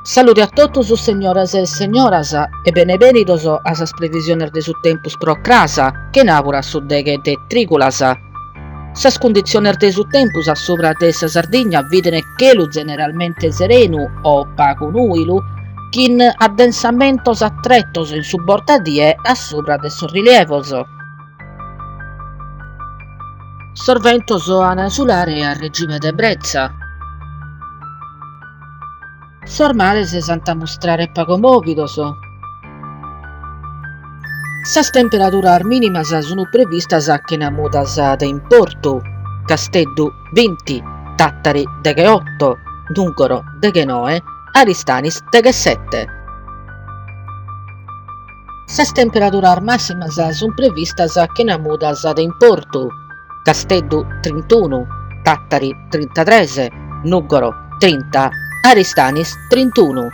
Saluti a totus señoras e señoras e benevenidos a sas previsiones de su tempus pro crasa che naura su deghe de trigulas. Sas condiciones de su tempus a sopra de sa Sardigna videne chelu generalmente serenu o pagu nuilu, chin addensamentos attrettos in su bordadie a sopra de sos rilevos. Sorventos an insulare a regime de brezza. Sor mare se santa mostrare pago movidos. Sas temperaturas mínimas sono previstas che namudas de importu. Casteddu 20, Tattari deghe 8, Nuncoro deghe 9, Aristanis deghe 7. Sas temperaturas massimas sono previstas che namudas de importu. Casteddu 31, Tattari 33, Nuncoro 30, Aristanis 31.